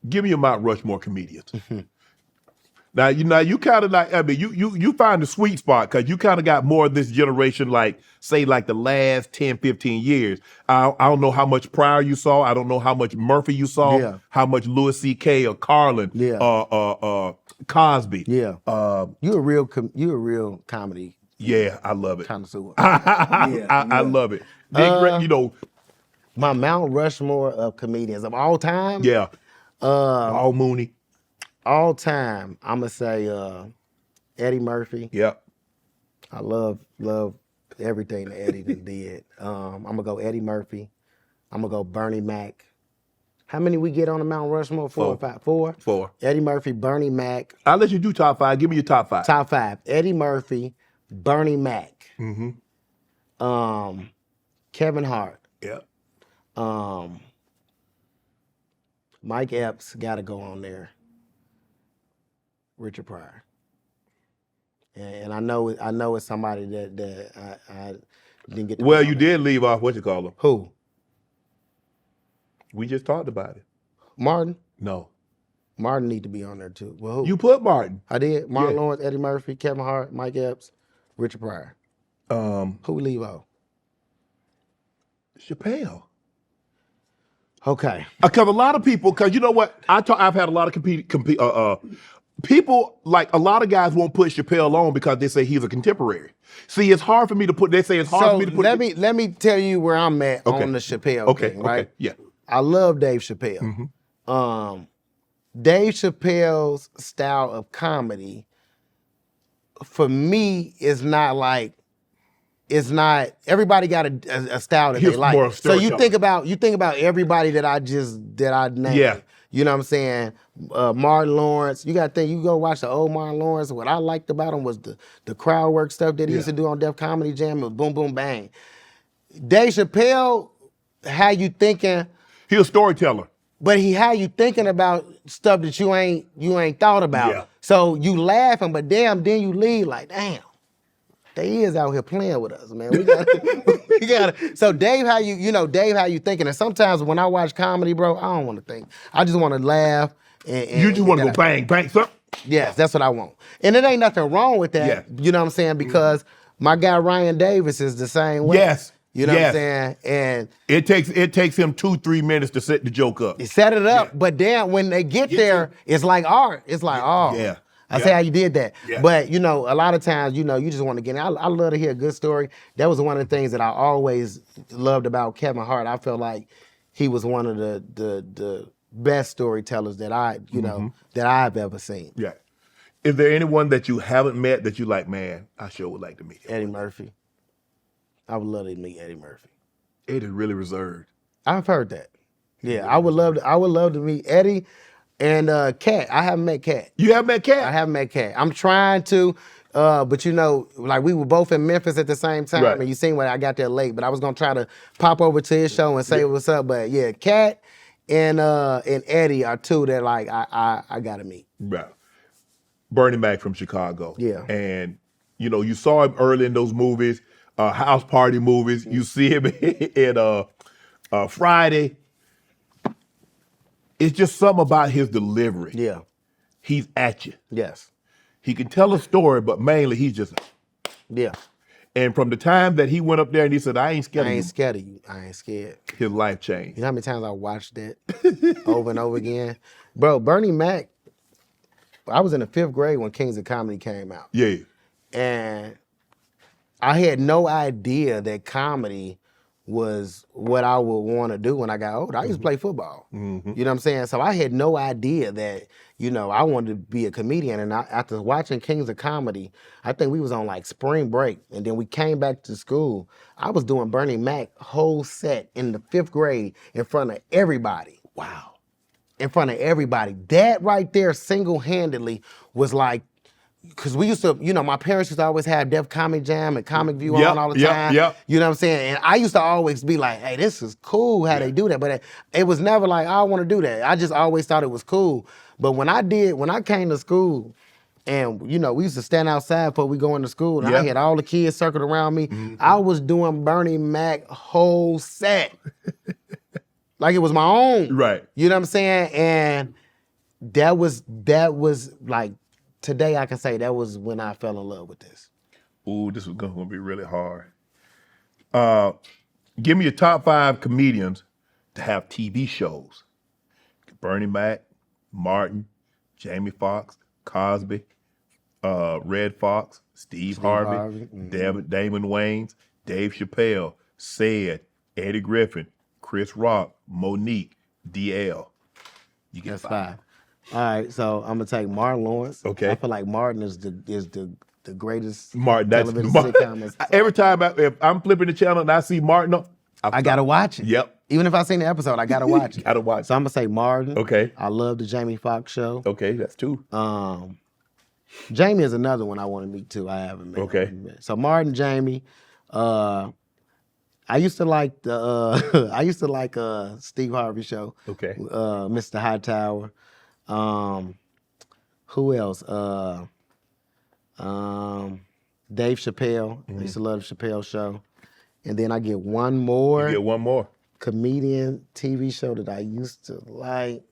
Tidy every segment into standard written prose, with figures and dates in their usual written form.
Give me your Mount Rushmore comedians. Now you kind of like, I mean, you find the sweet spot because you kind of got more of this generation, like say like the last 10, 15 years. I don't know how much Pryor you saw. I don't know how much Murphy you saw. Yeah. How much Louis C.K. or Carlin. Yeah. Cosby. Yeah. You a real comedy. Yeah, I love it. Connoisseur. I love it. Big, you know. My Mount Rushmore of comedians of all time. Yeah. All Mooney. All time, I'm gonna say Eddie Murphy. Yep. I love everything that Eddie did. I'm gonna go Eddie Murphy. I'm gonna go Bernie Mac. How many we get on the Mount Rushmore? Four or five? Four. Eddie Murphy, Bernie Mac. I'll let you do top five. Give me your top five. Top five. Eddie Murphy, Bernie Mac. Kevin Hart. Yep. Mike Epps gotta go on there. Richard Pryor. And I know it's somebody that I didn't get to. Well, you did leave off what you call him. Who? We just talked about it. Martin? No. Martin need to be on there too. Well, who? You put Martin. I did. Martin Lawrence, Eddie Murphy, Kevin Hart, Mike Epps, Richard Pryor. Who we leave off? Chappelle. Okay. Because a lot of people, because you know what? I've had a lot of people, like a lot of guys won't put Chappelle on because they say he's a contemporary. See, it's hard for me to put, they say it's hard for me to put. Let me tell you where I'm at on the Chappelle thing, right? Okay, yeah. I love Dave Chappelle. Dave Chappelle's style of comedy, for me, is not like, it's not, everybody got a style that they like. So you think about everybody that I named. Yeah. You know what I'm saying? Martin Lawrence. You got to think, you go watch the old Martin Lawrence. What I liked about him was the crowd work stuff that he used to do on Def Comedy Jam. It was boom, boom, bang. Dave Chappelle, how you thinking? He a storyteller. But how you thinking about stuff that you ain't thought about. Yeah. So you laughing, but damn, then you leave like, damn. They is out here playing with us, man. We got So Dave, how you thinking? And sometimes when I watch comedy, bro, I don't want to think. I just want to laugh. And you just want to go bang, bang, something? Yes, that's what I want. And it ain't nothing wrong with that. Yeah. You know what I'm saying? Because my guy Ryan Davis is the same way. Yes. You know what I'm saying? And it takes him 2-3 minutes to set the joke up. He set it up, but then when they get there, it's like art. It's like, oh. Yeah. I say how you did that. Yeah. But, a lot of times, you just want to get in. I love to hear a good story. That was one of the things that I always loved about Kevin Hart. I felt like he was one of the best storytellers that that I've ever seen. Yeah. Is there anyone that you haven't met that you like, man, I sure would like to meet him? Eddie Murphy. I would love to meet Eddie Murphy. Eddie's really reserved. I've heard that. Yeah, I would love to meet Eddie. And Cat, I haven't met Cat. You haven't met Cat? I haven't met Cat. I'm trying to, but like we were both in Memphis at the same time, right. And you seen when I got there late. But I was gonna try to pop over to his show and say what's up. But yeah, Cat and Eddie are two that like I gotta meet. Right. Bernie Mac from Chicago. Yeah. And you saw him early in those movies, house party movies. You see him in Friday. It's just something about his delivery. Yeah. He's at you. Yes. He can tell a story, but mainly he's just. Yeah. And from the time that he went up there and he said, I ain't scared of you. I ain't scared of you. I ain't scared. His life changed. You know how many times I watched that over and over again? Bro, Bernie Mac, I was in the 5th grade when Kings of Comedy came out. Yeah. And I had no idea that comedy was what I would want to do when I got older. I used to play football. Mm-hmm. You know what I'm saying? So I had no idea that, I wanted to be a comedian. And after watching Kings of Comedy, I think we was on like spring break. And then we came back to school. I was doing Bernie Mac whole set in the 5th grade in front of everybody. Wow. In front of everybody. That right there single-handedly was like, because we used to, my parents used to always have Def Comedy Jam and Comic View on all the time. Yep. You know what I'm saying? And I used to always be like, hey, this is cool how they do that. But it was never like, I want to do that. I just always thought it was cool. But when I came to school, and, we used to stand outside before we go into school, and I had all the kids circled around me. Mm-hmm. I was doing Bernie Mac whole set. Like it was my own. Right. You know what I'm saying? And that was like today I can say that was when I fell in love with this. Ooh, this was gonna be really hard. Give me your top 5 comedians to have TV shows. Bernie Mac, Martin, Jamie Foxx, Cosby, Red Fox, Steve Harvey, Damon Wayans, Dave Chappelle, Sid, Eddie Griffin, Chris Rock, Monique, DL. You get That's 5. All right, so I'm gonna take Martin Lawrence. Okay. I feel like Martin is the greatest Martin, that's television Martin. sitcom. Every time if I'm flipping the channel and I see Martin, I gotta watch it. Yep. Even if I seen the episode, I gotta watch it. Gotta watch. So I'm gonna say Martin. Okay. I love the Jamie Foxx show. Okay, that's 2. Jamie is another one I want to meet too. I haven't met. Okay. So Martin, Jamie. I used to like the Steve Harvey show. Okay. Mr. Hightower. Who else? Dave Chappelle. I used to love the Chappelle show. And then I get one more. You get one more. Comedian TV show that I used to like.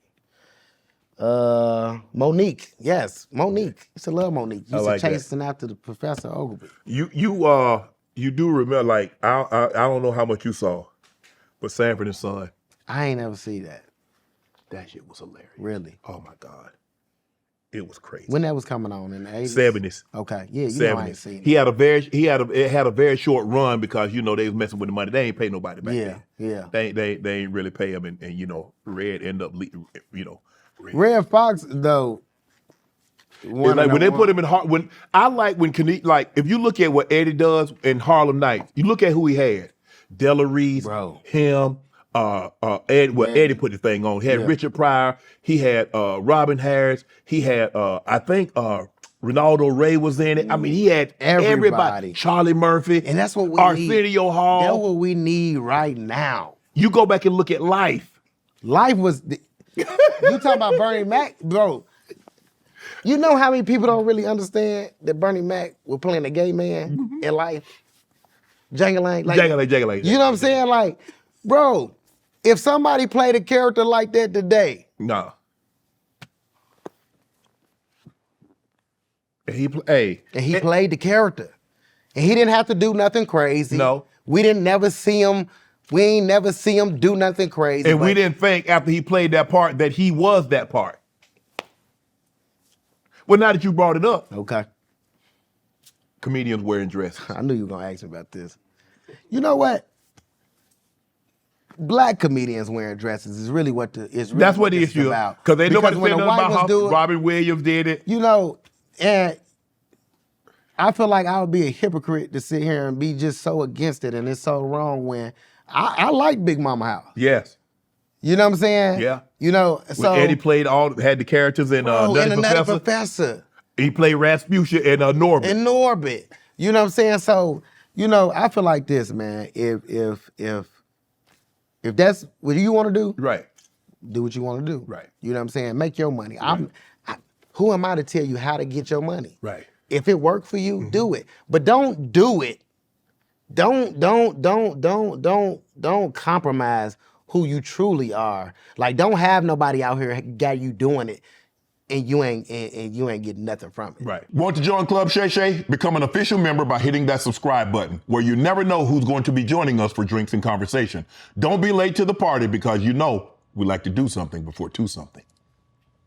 Monique. Yes, Monique. Used to love Monique. Used like to chasing after the Professor Ogilvy. You do remember, like, I don't know how much you saw, but Sanford and Son. I ain't never see that. That shit was hilarious. Really? Oh my God. It was crazy. When that was coming on in the 80s? 70s. Okay. Yeah, you know I ain't seen it. It had a very short run because they was messing with the money. They ain't pay nobody back then. Yeah. They ain't really pay them, and Red end up Red Fox though. Like when they put him in when if you look at what Eddie does in Harlem Nights, you look at who he had. Della Reese, Bro. him, Eddie put the thing on. He had Richard Pryor, he had Robin Harris, he had I think Ronaldo Ray was in it. I mean, he had everybody. Charlie Murphy. And that's what we Arsenio Hall. That's what we need right now. You go back and look at Life. Life was you talking about Bernie Mac, bro. You know how many people don't really understand that Bernie Mac was playing a gay man in Life? Jangalang. Jangalang. You know what I'm saying? Like, bro, if somebody played a character like that today. Nah. And he played the character. And he didn't have to do nothing crazy. No. We ain't never see him do nothing crazy. And we didn't think after he played that part that he was that part. Well, now that you brought it up. Okay. Comedians wearing dresses. I knew you were going to ask me about this. You know what? Black comedians wearing dresses is really what that's what the issue is about. Because ain't nobody saying about how Robin Williams did it. And I feel like I would be a hypocrite to sit here and be just so against it, and it's so wrong when I like Big Mama House. Yes. You know what I'm saying? Yeah. So when Eddie had the characters in Nutty Professor. He played Rasputia and Norbit. You know what I'm saying? So, I feel like this, man. If that's what you want to do, right, do what you want to do. Right. You know what I'm saying? Make your money. Right. Who am I to tell you how to get your money? Right. If it worked for you, do it. But don't do it. Don't compromise who you truly are. Like, don't have nobody out here got you doing it and you ain't getting nothing from it. Right. Want to join Club Shay Shay? Become an official member by hitting that subscribe button, where you never know who's going to be joining us for drinks and conversation. Don't be late to the party because we like to do something before 2 something.